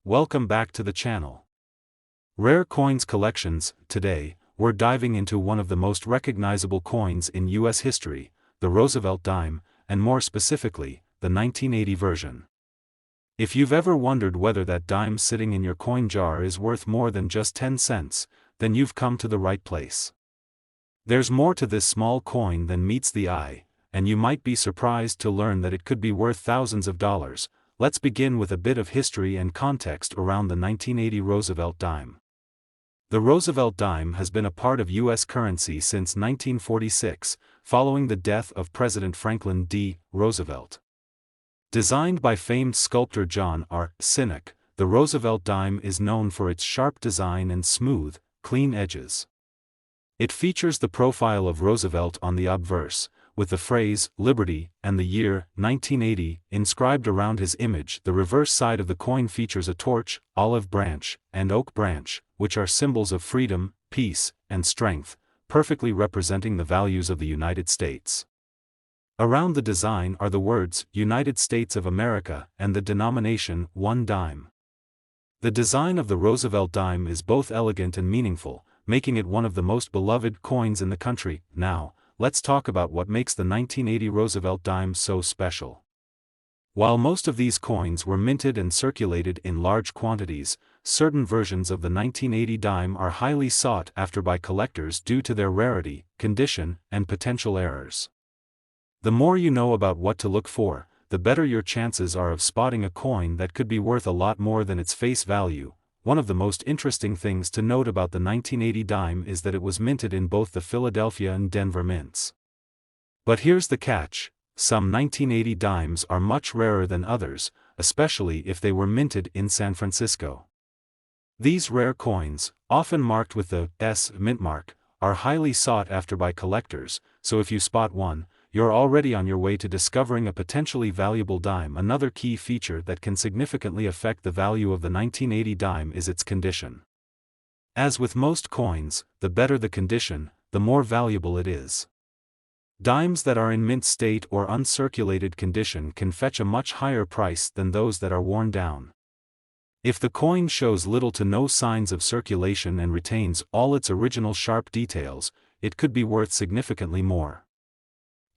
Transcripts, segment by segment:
welcome back to the channel. Rare Coins Collections. Today, we're diving into one of the most recognizable coins in U.S. history, the Roosevelt dime, and more specifically, the 1980 version. If you've ever wondered whether that dime sitting in your coin jar is worth more than just 10 cents, then you've come to the right place. There's more to this small coin than meets the eye, and you might be surprised to learn that it could be worth thousands of dollars. Let's begin with a bit of history and context around the 1980 Roosevelt dime. The Roosevelt dime has been a part of U.S. currency since 1946, following the death of President Franklin D. Roosevelt. Designed by famed sculptor John R. Sinek, the Roosevelt dime is known for its sharp design and smooth, clean edges. It features the profile of Roosevelt on the obverse, with the phrase, Liberty, and the year, 1980, inscribed around his image. The reverse side of the coin features a torch, olive branch, and oak branch, which are symbols of freedom, peace, and strength, perfectly representing the values of the United States. Around the design are the words, United States of America, and the denomination, 1 dime. The design of the Roosevelt dime is both elegant and meaningful, making it one of the most beloved coins in the country. Now, let's talk about what makes the 1980 Roosevelt dime so special. While most of these coins were minted and circulated in large quantities, certain versions of the 1980 dime are highly sought after by collectors due to their rarity, condition, and potential errors. The more you know about what to look for, the better your chances are of spotting a coin that could be worth a lot more than its face value. One of the most interesting things to note about the 1980 dime is that it was minted in both the Philadelphia and Denver mints. But here's the catch: some 1980 dimes are much rarer than others, especially if they were minted in San Francisco. These rare coins, often marked with the S mint mark, are highly sought after by collectors, so if you spot one, you're already on your way to discovering a potentially valuable dime. Another key feature that can significantly affect the value of the 1980 dime is its condition. As with most coins, the better the condition, the more valuable it is. Dimes that are in mint state or uncirculated condition can fetch a much higher price than those that are worn down. If the coin shows little to no signs of circulation and retains all its original sharp details, it could be worth significantly more.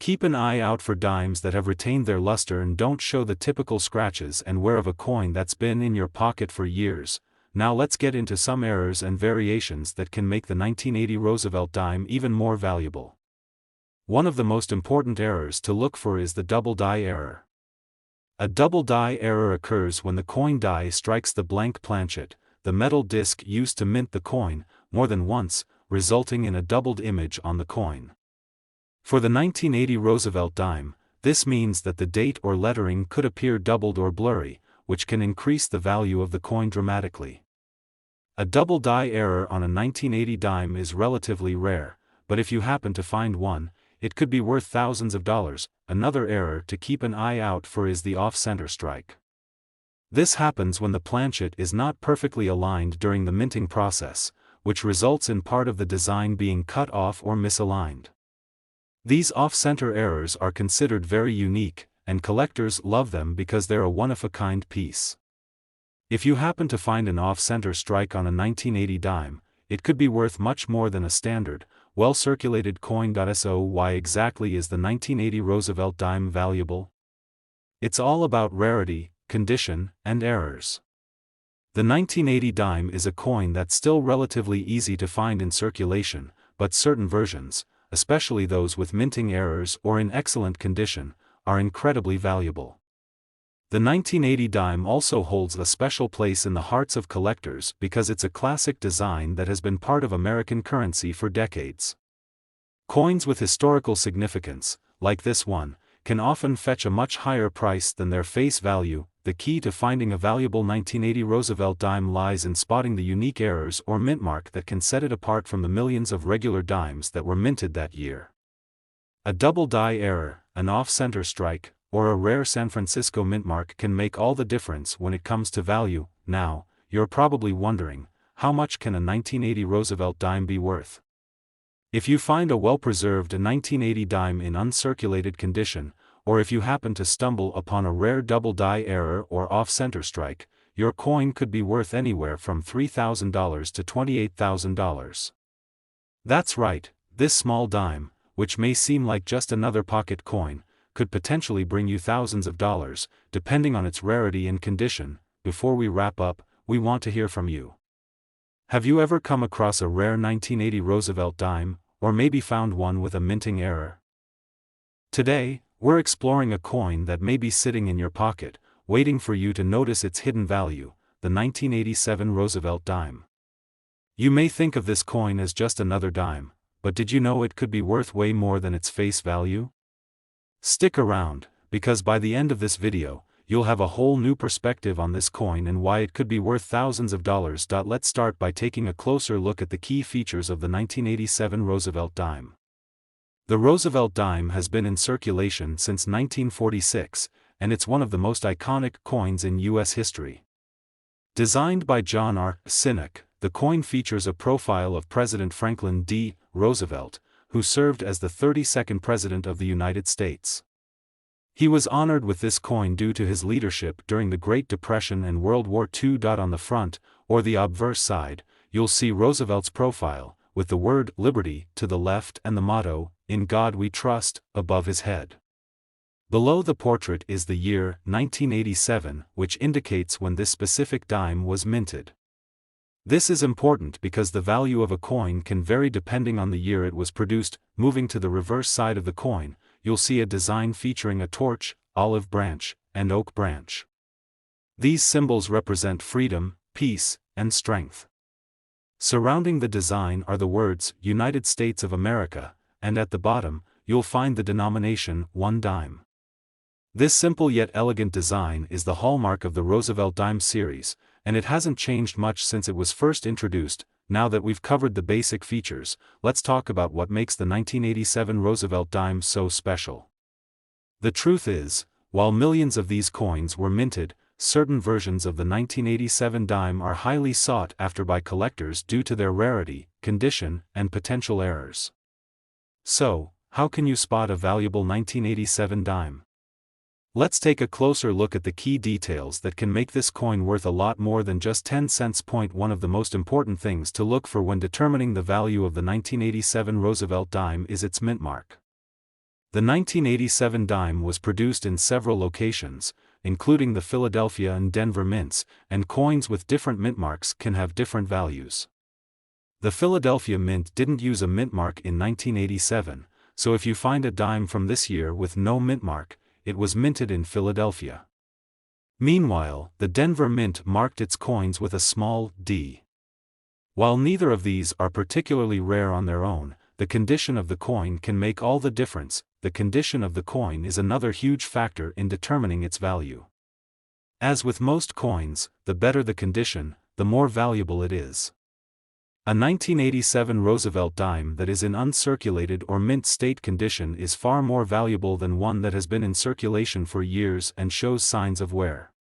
Keep an eye out for dimes that have retained their luster and don't show the typical scratches and wear of a coin that's been in your pocket for years. Now let's get into some errors and variations that can make the 1980 Roosevelt dime even more valuable. One of the most important errors to look for is the double die error. A double die error occurs when the coin die strikes the blank planchet, the metal disc used to mint the coin, more than once, resulting in a doubled image on the coin. For the 1980 Roosevelt dime, this means that the date or lettering could appear doubled or blurry, which can increase the value of the coin dramatically. A double die error on a 1980 dime is relatively rare, but if you happen to find one, it could be worth thousands of dollars. Another error to keep an eye out for is the off-center strike. This happens when the planchet is not perfectly aligned during the minting process, which results in part of the design being cut off or misaligned. These off-center errors are considered very unique, and collectors love them because they're a one-of-a-kind piece. If you happen to find an off-center strike on a 1980 dime, it could be worth much more than a standard, well-circulated coin. So why exactly is the 1980 Roosevelt dime valuable? It's all about rarity, condition, and errors. The 1980 dime is a coin that's still relatively easy to find in circulation, but certain versions, especially those with minting errors or in excellent condition, are incredibly valuable. The 1980 dime also holds a special place in the hearts of collectors because it's a classic design that has been part of American currency for decades. Coins with historical significance, like this one, can often fetch a much higher price than their face value. The key to finding a valuable 1980 Roosevelt dime lies in spotting the unique errors or mint mark that can set it apart from the millions of regular dimes that were minted that year. A double die error, an off-center strike, or a rare San Francisco mint mark can make all the difference when it comes to value. Now, you're probably wondering, how much can a 1980 Roosevelt dime be worth? If you find a well-preserved 1980 dime in uncirculated condition, or if you happen to stumble upon a rare double die error or off-center strike, your coin could be worth anywhere from $3,000 to $28,000. That's right, this small dime, which may seem like just another pocket coin, could potentially bring you thousands of dollars, depending on its rarity and condition. Before we wrap up, we want to hear from you. Have you ever come across a rare 1980 Roosevelt dime, or maybe found one with a minting error? Today, we're exploring a coin that may be sitting in your pocket, waiting for you to notice its hidden value, the 1987 Roosevelt dime. You may think of this coin as just another dime, but did you know it could be worth way more than its face value? Stick around, because by the end of this video, you'll have a whole new perspective on this coin and why it could be worth thousands of dollars. Let's start by taking a closer look at the key features of the 1987 Roosevelt dime. The Roosevelt dime has been in circulation since 1946, and it's one of the most iconic coins in U.S. history. Designed by John R. Sinek, the coin features a profile of President Franklin D. Roosevelt, who served as the 32nd President of the United States. He was honored with this coin due to his leadership during the Great Depression and World War II. On the front, or the obverse side, you'll see Roosevelt's profile, with the word Liberty to the left and the motto, "In God We Trust," above his head. Below the portrait is the year, 1987, which indicates when this specific dime was minted. This is important because the value of a coin can vary depending on the year it was produced. Moving to the reverse side of the coin, you'll see a design featuring a torch, olive branch, and oak branch. These symbols represent freedom, peace, and strength. Surrounding the design are the words, United States of America, and at the bottom, you'll find the denomination, 1 dime. This simple yet elegant design is the hallmark of the Roosevelt dime series, and it hasn't changed much since it was first introduced. Now that we've covered the basic features, let's talk about what makes the 1987 Roosevelt dime so special. The truth is, while millions of these coins were minted, certain versions of the 1987 dime are highly sought after by collectors due to their rarity, condition, and potential errors. So, how can you spot a valuable 1987 dime? Let's take a closer look at the key details that can make this coin worth a lot more than just 10 cents. One of the most important things to look for when determining the value of the 1987 Roosevelt dime is its mint mark. The 1987 dime was produced in several locations, including the Philadelphia and Denver mints, and coins with different mint marks can have different values. The Philadelphia Mint didn't use a mint mark in 1987, so if you find a dime from this year with no mint mark, it was minted in Philadelphia. Meanwhile, the Denver Mint marked its coins with a small d. While neither of these are particularly rare on their own, the condition of the coin can make all the difference. The condition of the coin is another huge factor in determining its value. As with most coins, the better the condition, the more valuable it is. A 1987 Roosevelt dime that is in uncirculated or mint state condition is far more valuable than one that has been in circulation for years and shows signs of wear.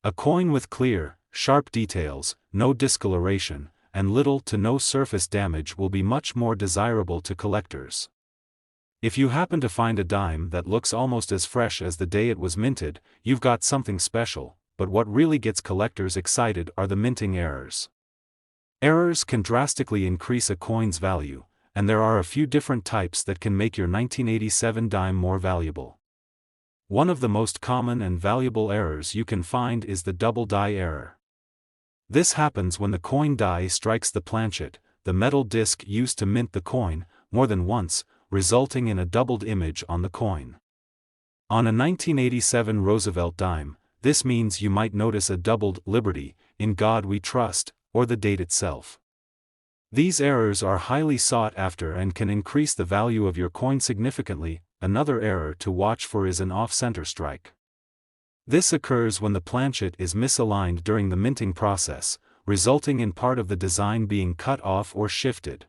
A coin with clear, sharp details, no discoloration, and little to no surface damage will be much more desirable to collectors. If you happen to find a dime that looks almost as fresh as the day it was minted, you've got something special. But what really gets collectors excited are the minting errors. Errors can drastically increase a coin's value, and there are a few different types that can make your 1987 dime more valuable. One of the most common and valuable errors you can find is the double die error. This happens when the coin die strikes the planchet, the metal disc used to mint the coin, more than once, resulting in a doubled image on the coin. On a 1987 Roosevelt dime, this means you might notice a doubled Liberty, "In God We Trust," or the date itself. These errors are highly sought after and can increase the value of your coin significantly. Another error to watch for is an off-center strike. This occurs when the planchet is misaligned during the minting process, resulting in part of the design being cut off or shifted.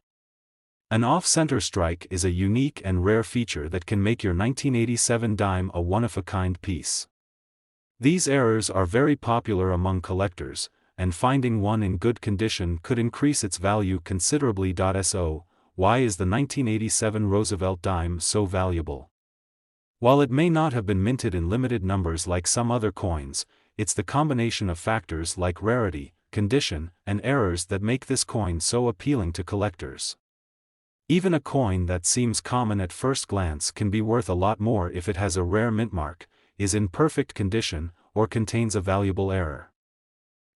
An off-center strike is a unique and rare feature that can make your 1987 dime a one-of-a-kind piece. These errors are very popular among collectors, and finding one in good condition could increase its value considerably. So, why is the 1987 Roosevelt dime so valuable? While it may not have been minted in limited numbers like some other coins, it's the combination of factors like rarity, condition, and errors that make this coin so appealing to collectors. Even a coin that seems common at first glance can be worth a lot more if it has a rare mint mark, is in perfect condition, or contains a valuable error.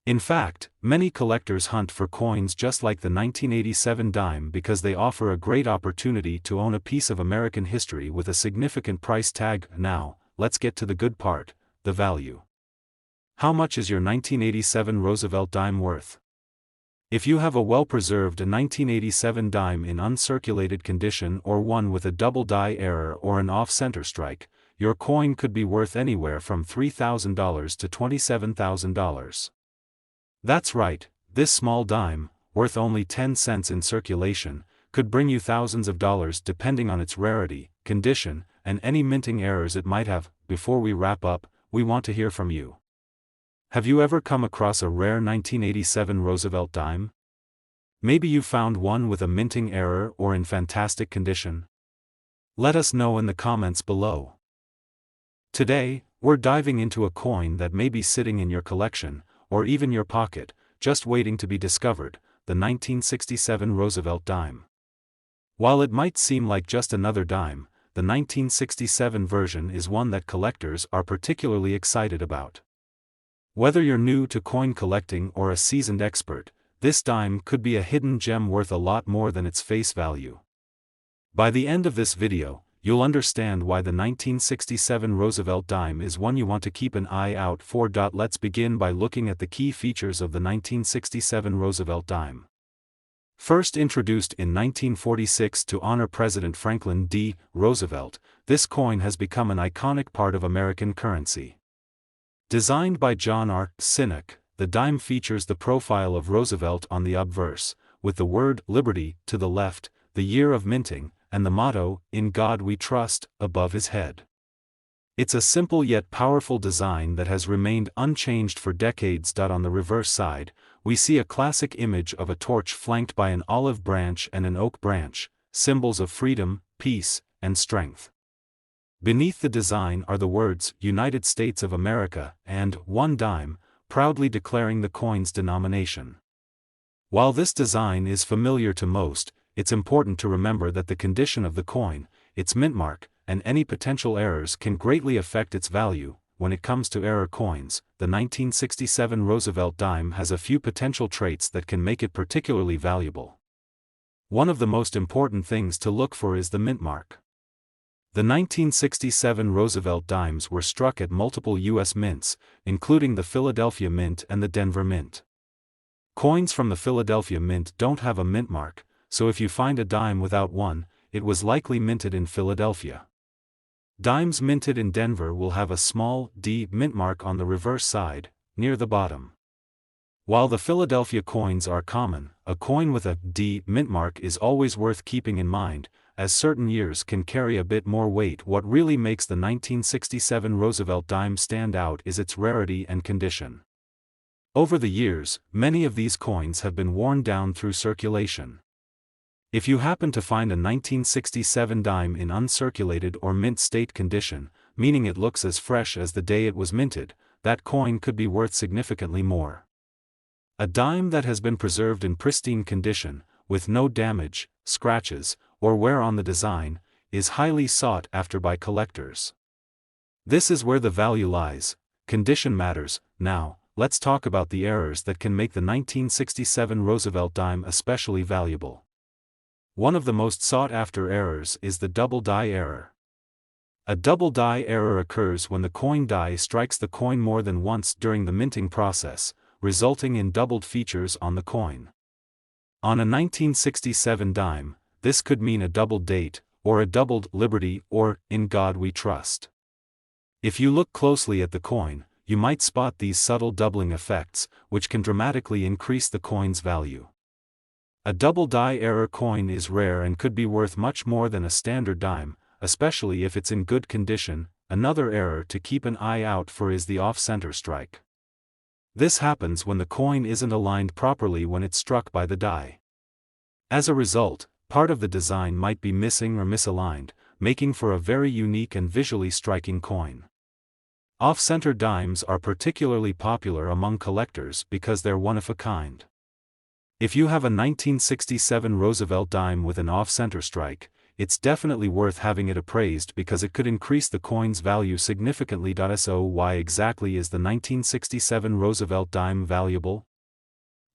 In fact, many collectors hunt for coins just like the 1987 dime because they offer a great opportunity to own a piece of American history with a significant price tag. Now, let's get to the good part, the value. How much is your 1987 Roosevelt dime worth? If you have a well-preserved 1987 dime in uncirculated condition or one with a double die error or an off-center strike, your coin could be worth anywhere from $3,000 to $27,000. That's right, this small dime, worth only 10 cents in circulation, could bring you thousands of dollars depending on its rarity, condition, and any minting errors it might have. Before we wrap up, we want to hear from you. Have you ever come across a rare 1987 Roosevelt dime? Maybe you found one with a minting error or in fantastic condition? Let us know in the comments below. Today, we're diving into a coin that may be sitting in your collection, or even your pocket, just waiting to be discovered, the 1967 Roosevelt dime. While it might seem like just another dime, the 1967 version is one that collectors are particularly excited about. Whether you're new to coin collecting or a seasoned expert, this dime could be a hidden gem worth a lot more than its face value. By the end of this video, you'll understand why the 1967 Roosevelt dime is one you want to keep an eye out for. Let's begin by looking at the key features of the 1967 Roosevelt dime. First introduced in 1946 to honor President Franklin D. Roosevelt, this coin has become an iconic part of American currency. Designed by John R. Sinek, the dime features the profile of Roosevelt on the obverse, with the word Liberty to the left, the year of minting, and the motto, "In God We Trust," above his head. It's a simple yet powerful design that has remained unchanged for decades. On the reverse side, we see a classic image of a torch flanked by an olive branch and an oak branch, symbols of freedom, peace, and strength. Beneath the design are the words, "United States of America," and "1 dime," proudly declaring the coin's denomination. While this design is familiar to most, it's important to remember that the condition of the coin, its mint mark, and any potential errors can greatly affect its value. When it comes to error coins, the 1967 Roosevelt dime has a few potential traits that can make it particularly valuable. One of the most important things to look for is the mint mark. The 1967 Roosevelt dimes were struck at multiple U.S. mints, including the Philadelphia Mint and the Denver Mint. Coins from the Philadelphia Mint don't have a mint mark, so if you find a dime without one, it was likely minted in Philadelphia. Dimes minted in Denver will have a small D mint mark on the reverse side, near the bottom. While the Philadelphia coins are common, a coin with a D mint mark is always worth keeping in mind, as certain years can carry a bit more weight. What really makes the 1967 Roosevelt dime stand out is its rarity and condition. Over the years, many of these coins have been worn down through circulation. If you happen to find a 1967 dime in uncirculated or mint state condition, meaning it looks as fresh as the day it was minted, that coin could be worth significantly more. A dime that has been preserved in pristine condition, with no damage, scratches, or wear on the design, is highly sought after by collectors. This is where the value lies. Condition matters. Now, let's talk about the errors that can make the 1967 Roosevelt dime especially valuable. One of the most sought-after errors is the double die error. A double die error occurs when the coin die strikes the coin more than once during the minting process, resulting in doubled features on the coin. On a 1967 dime, this could mean a doubled date, or a doubled Liberty, or "In God We Trust." If you look closely at the coin, you might spot these subtle doubling effects, which can dramatically increase the coin's value. A double die error coin is rare and could be worth much more than a standard dime, especially if it's in good condition. Another error to keep an eye out for is the off-center strike. This happens when the coin isn't aligned properly when it's struck by the die. As a result, part of the design might be missing or misaligned, making for a very unique and visually striking coin. Off-center dimes are particularly popular among collectors because they're one-of-a-kind. If you have a 1967 Roosevelt dime with an off-center strike, it's definitely worth having it appraised because it could increase the coin's value significantly. So why exactly is the 1967 Roosevelt dime valuable?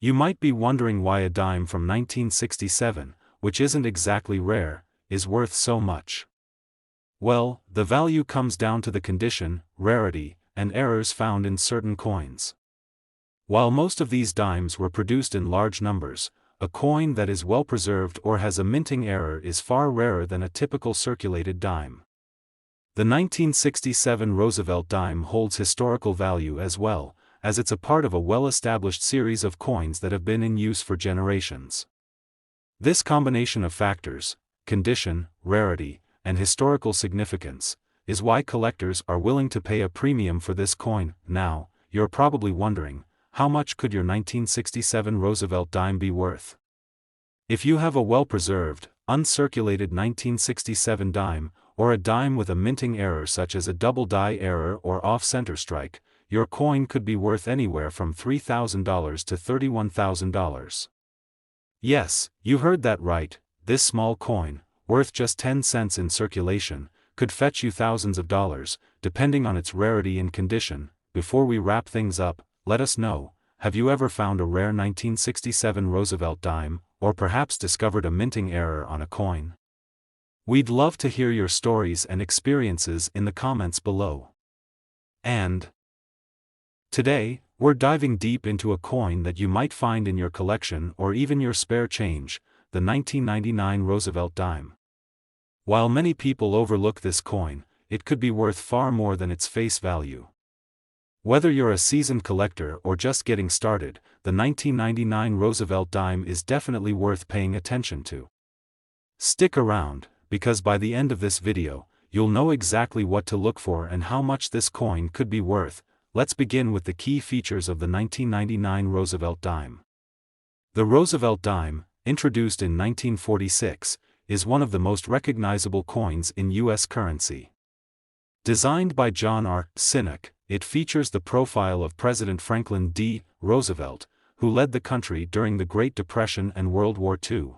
You might be wondering why a dime from 1967, which isn't exactly rare, is worth so much. Well, the value comes down to the condition, rarity, and errors found in certain coins. While most of these dimes were produced in large numbers, a coin that is well preserved or has a minting error is far rarer than a typical circulated dime. The 1967 Roosevelt dime holds historical value as well, as it's a part of a well-established series of coins that have been in use for generations. This combination of factors, condition, rarity, and historical significance, is why collectors are willing to pay a premium for this coin. Now, you're probably wondering, how much could your 1967 Roosevelt dime be worth? If you have a well-preserved, uncirculated 1967 dime, or a dime with a minting error such as a double die error or off-center strike, your coin could be worth anywhere from $3,000 to $31,000. Yes, you heard that right, this small coin, worth just 10 cents in circulation, could fetch you thousands of dollars, depending on its rarity and condition. Before we wrap things up, let us know, have you ever found a rare 1967 Roosevelt dime, or perhaps discovered a minting error on a coin? We'd love to hear your stories and experiences in the comments below. And today, we're diving deep into a coin that you might find in your collection or even your spare change, the 1999 Roosevelt dime. While many people overlook this coin, it could be worth far more than its face value. Whether you're a seasoned collector or just getting started, the 1999 Roosevelt dime is definitely worth paying attention to. Stick around, because by the end of this video, you'll know exactly what to look for and how much this coin could be worth. Let's begin with the key features of the 1999 Roosevelt dime. The Roosevelt dime, introduced in 1946, is one of the most recognizable coins in U.S. currency. Designed by John R. Sinek, it features the profile of President Franklin D. Roosevelt, who led the country during the Great Depression and World War II.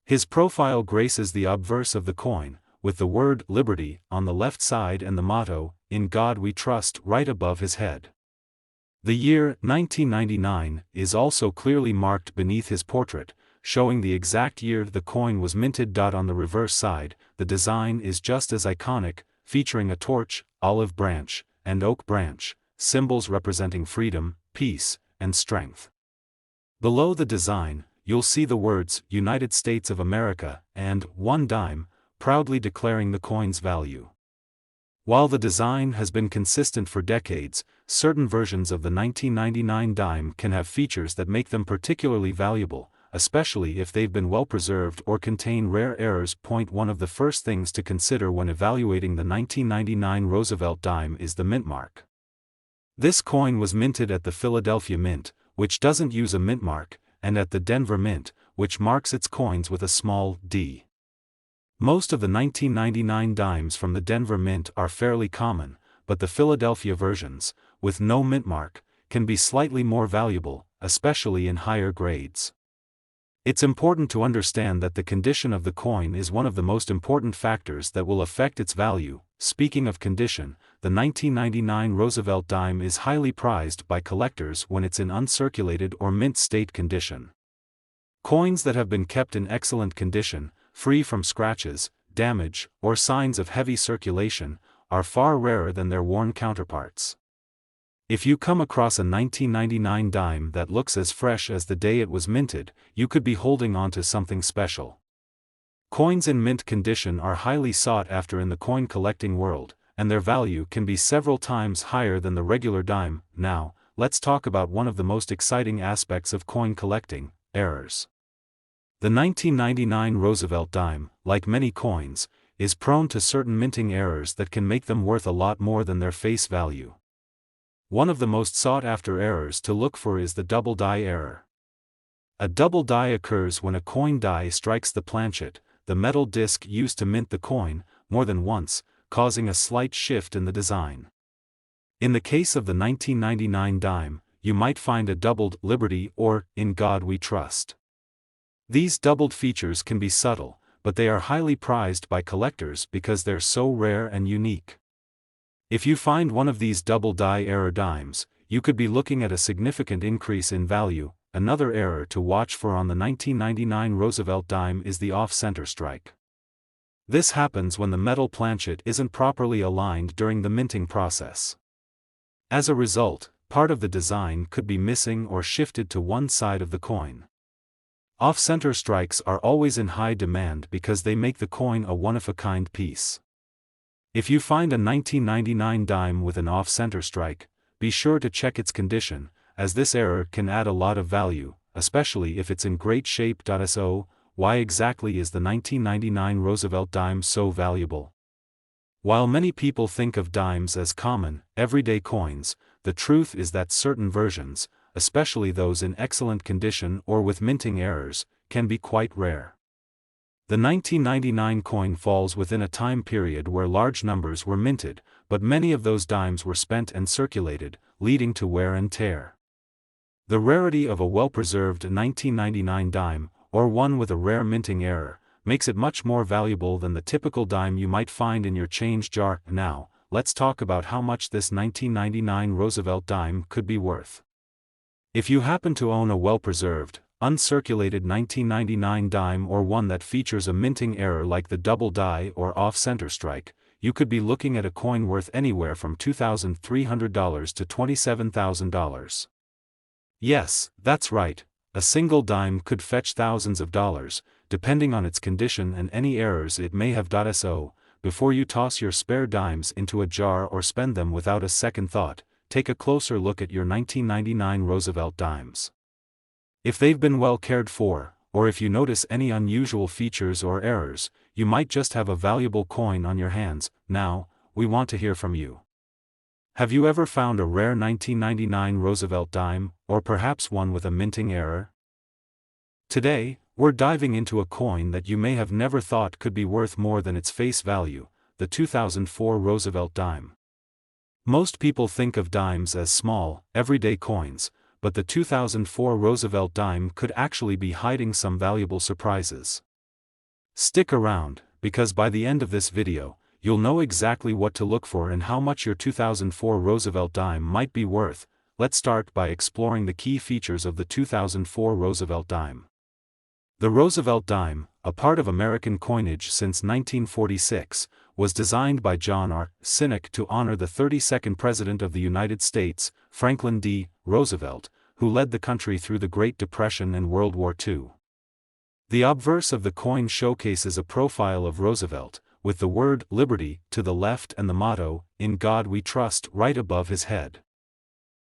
His profile graces the obverse of the coin, with the word Liberty on the left side and the motto, In God We Trust, right above his head. The year 1999 is also clearly marked beneath his portrait, showing the exact year the coin was minted. On the reverse side, the design is just as iconic, featuring a torch, olive branch, and oak branch, symbols representing freedom, peace, and strength. Below the design, you'll see the words United States of America and one dime, proudly declaring the coin's value. While the design has been consistent for decades, certain versions of the 1999 dime can have features that make them particularly valuable, especially if they've been well preserved or contain rare errors. One of the first things to consider when evaluating the 1999 Roosevelt dime is the mint mark. This coin was minted at the Philadelphia Mint, which doesn't use a mint mark, and at the Denver Mint, which marks its coins with a small d. Most of the 1999 dimes from the Denver Mint are fairly common, but the Philadelphia versions, with no mint mark, can be slightly more valuable, especially in higher grades. It's important to understand that the condition of the coin is one of the most important factors that will affect its value. Speaking of condition, the 1999 Roosevelt dime is highly prized by collectors when it's in uncirculated or mint state condition. Coins that have been kept in excellent condition, free from scratches, damage, or signs of heavy circulation, are far rarer than their worn counterparts. If you come across a 1999 dime that looks as fresh as the day it was minted, you could be holding on to something special. Coins in mint condition are highly sought after in the coin collecting world, and their value can be several times higher than the regular dime. Now, let's talk about one of the most exciting aspects of coin collecting: errors. The 1999 Roosevelt dime, like many coins, is prone to certain minting errors that can make them worth a lot more than their face value. One of the most sought-after errors to look for is the double die error. A double die occurs when a coin die strikes the planchet, the metal disc used to mint the coin, more than once, causing a slight shift in the design. In the case of the 1999 dime, you might find a doubled Liberty or In God We Trust. These doubled features can be subtle, but they are highly prized by collectors because they're so rare and unique. If you find one of these double die error dimes, you could be looking at a significant increase in value. Another error to watch for on the 1999 Roosevelt dime is the off-center strike. This happens when the metal planchet isn't properly aligned during the minting process. As a result, part of the design could be missing or shifted to one side of the coin. Off-center strikes are always in high demand because they make the coin a one-of-a-kind piece. If you find a 1999 dime with an off-center strike, be sure to check its condition, as this error can add a lot of value, especially if it's in great shape. So, why exactly is the 1999 Roosevelt dime so valuable? While many people think of dimes as common, everyday coins, the truth is that certain versions, especially those in excellent condition or with minting errors, can be quite rare. The 1999 coin falls within a time period where large numbers were minted, but many of those dimes were spent and circulated, leading to wear and tear. The rarity of a well-preserved 1999 dime, or one with a rare minting error, makes it much more valuable than the typical dime you might find in your change jar. Now, let's talk about how much this 1999 Roosevelt dime could be worth. If you happen to own a well-preserved, uncirculated 1999 dime or one that features a minting error like the double die or off-center strike, you could be looking at a coin worth anywhere from $2,300 to $27,000. Yes, that's right, a single dime could fetch thousands of dollars, depending on its condition and any errors it may have. So, before you toss your spare dimes into a jar or spend them without a second thought, take a closer look at your 1999 Roosevelt dimes. If they've been well cared for, or if you notice any unusual features or errors, you might just have a valuable coin on your hands. Now, we want to hear from you. Have you ever found a rare 1999 Roosevelt dime, or perhaps one with a minting error? Today, we're diving into a coin that you may have never thought could be worth more than its face value, the 2004 Roosevelt dime. Most people think of dimes as small, everyday coins, but the 2004 Roosevelt dime could actually be hiding some valuable surprises. Stick around, because by the end of this video, you'll know exactly what to look for and how much your 2004 Roosevelt dime might be worth. Let's start by exploring the key features of the 2004 Roosevelt dime. The Roosevelt dime, a part of American coinage since 1946, was designed by John R. Sinek to honor the 32nd President of the United States, Franklin D. Roosevelt, who led the country through the Great Depression and World War II. The obverse of the coin showcases a profile of Roosevelt, with the word Liberty to the left and the motto, In God We Trust, right above his head.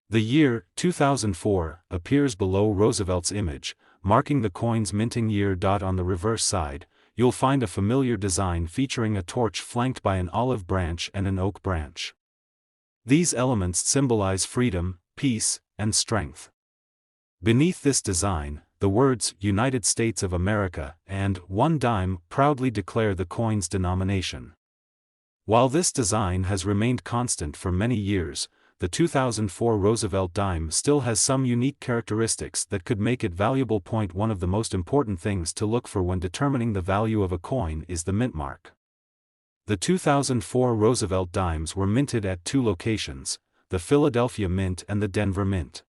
The year, 2004, appears below Roosevelt's image, marking the coin's minting year. On the reverse side, you'll find a familiar design featuring a torch flanked by an olive branch and an oak branch. These elements symbolize freedom, peace, and strength. Beneath this design, the words United States of America and 1 dime proudly declare the coin's denomination. While this design has remained constant for many years, the 2004 Roosevelt dime still has some unique characteristics that could make it valuable. One of the most important things to look for when determining the value of a coin is the mint mark. The 2004 Roosevelt dimes were minted at 2 locations, the Philadelphia Mint and the Denver Mint.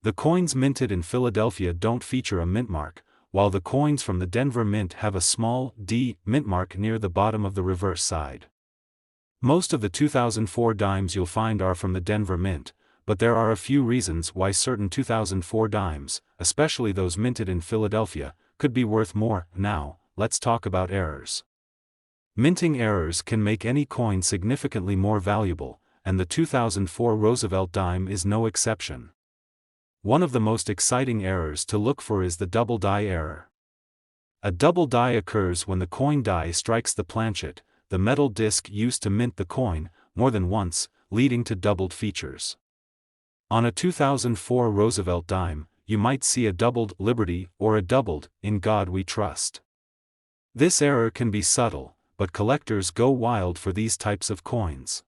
The coins minted in Philadelphia don't feature a mint mark, while the coins from the Denver Mint have a small D mint mark near the bottom of the reverse side. Most of the 2004 dimes you'll find are from the Denver Mint, but there are a few reasons why certain 2004 dimes, especially those minted in Philadelphia, could be worth more. Now, let's talk about errors. Minting errors can make any coin significantly more valuable, and the 2004 Roosevelt dime is no exception. One of the most exciting errors to look for is the double die error. A double die occurs when the coin die strikes the planchet, the metal disc used to mint the coin, more than once, leading to doubled features. On a 2004 Roosevelt dime, you might see a doubled Liberty or a doubled In God We Trust. This error can be subtle, but collectors go wild for these types of coins.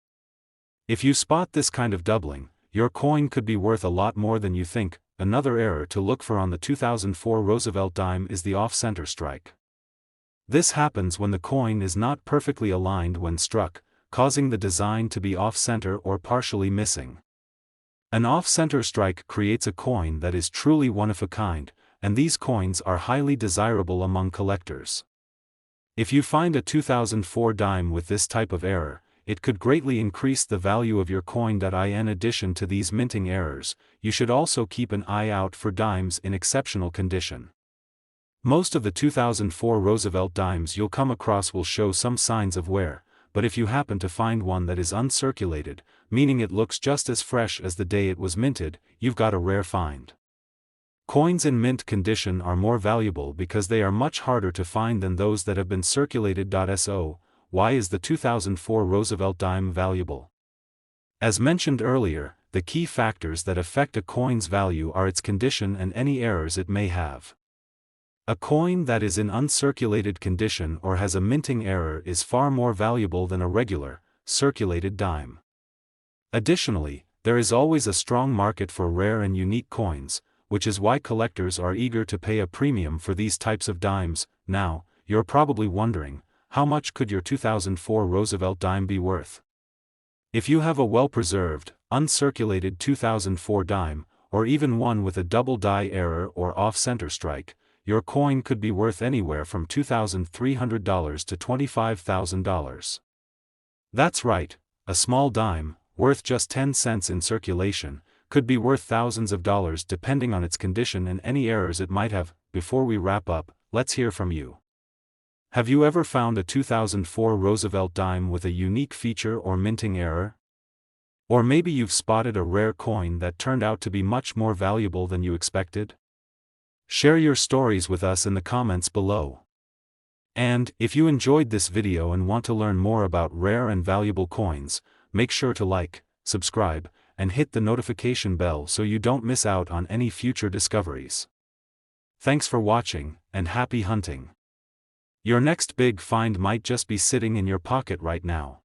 If you spot this kind of doubling, your coin could be worth a lot more than you think. Another error to look for on the 2004 Roosevelt dime is the off-center strike. This happens when the coin is not perfectly aligned when struck, causing the design to be off-center or partially missing. An off-center strike creates a coin that is truly one of a kind, and these coins are highly desirable among collectors. If you find a 2004 dime with this type of error, it could greatly increase the value of your coin. In addition to these minting errors, you should also keep an eye out for dimes in exceptional condition. Most of the 2004 Roosevelt dimes you'll come across will show some signs of wear, but if you happen to find one that is uncirculated, meaning it looks just as fresh as the day it was minted, you've got a rare find. Coins in mint condition are more valuable because they are much harder to find than those that have been circulated. So, why is the 2004 Roosevelt dime valuable? As mentioned earlier, the key factors that affect a coin's value are its condition and any errors it may have. A coin that is in uncirculated condition or has a minting error is far more valuable than a regular, circulated dime. Additionally, there is always a strong market for rare and unique coins, which is why collectors are eager to pay a premium for these types of dimes. Now, you're probably wondering, how much could your 2004 Roosevelt dime be worth? If you have a well-preserved, uncirculated 2004 dime, or even one with a double die error or off-center strike, your coin could be worth anywhere from $2,300 to $25,000. That's right, a small dime, worth just 10 cents in circulation, could be worth thousands of dollars depending on its condition and any errors it might have. Before we wrap up, let's hear from you. Have you ever found a 2004 Roosevelt dime with a unique feature or minting error? Or maybe you've spotted a rare coin that turned out to be much more valuable than you expected? Share your stories with us in the comments below. And, if you enjoyed this video and want to learn more about rare and valuable coins, make sure to like, subscribe, and hit the notification bell so you don't miss out on any future discoveries. Thanks for watching, and happy hunting! Your next big find might just be sitting in your pocket right now.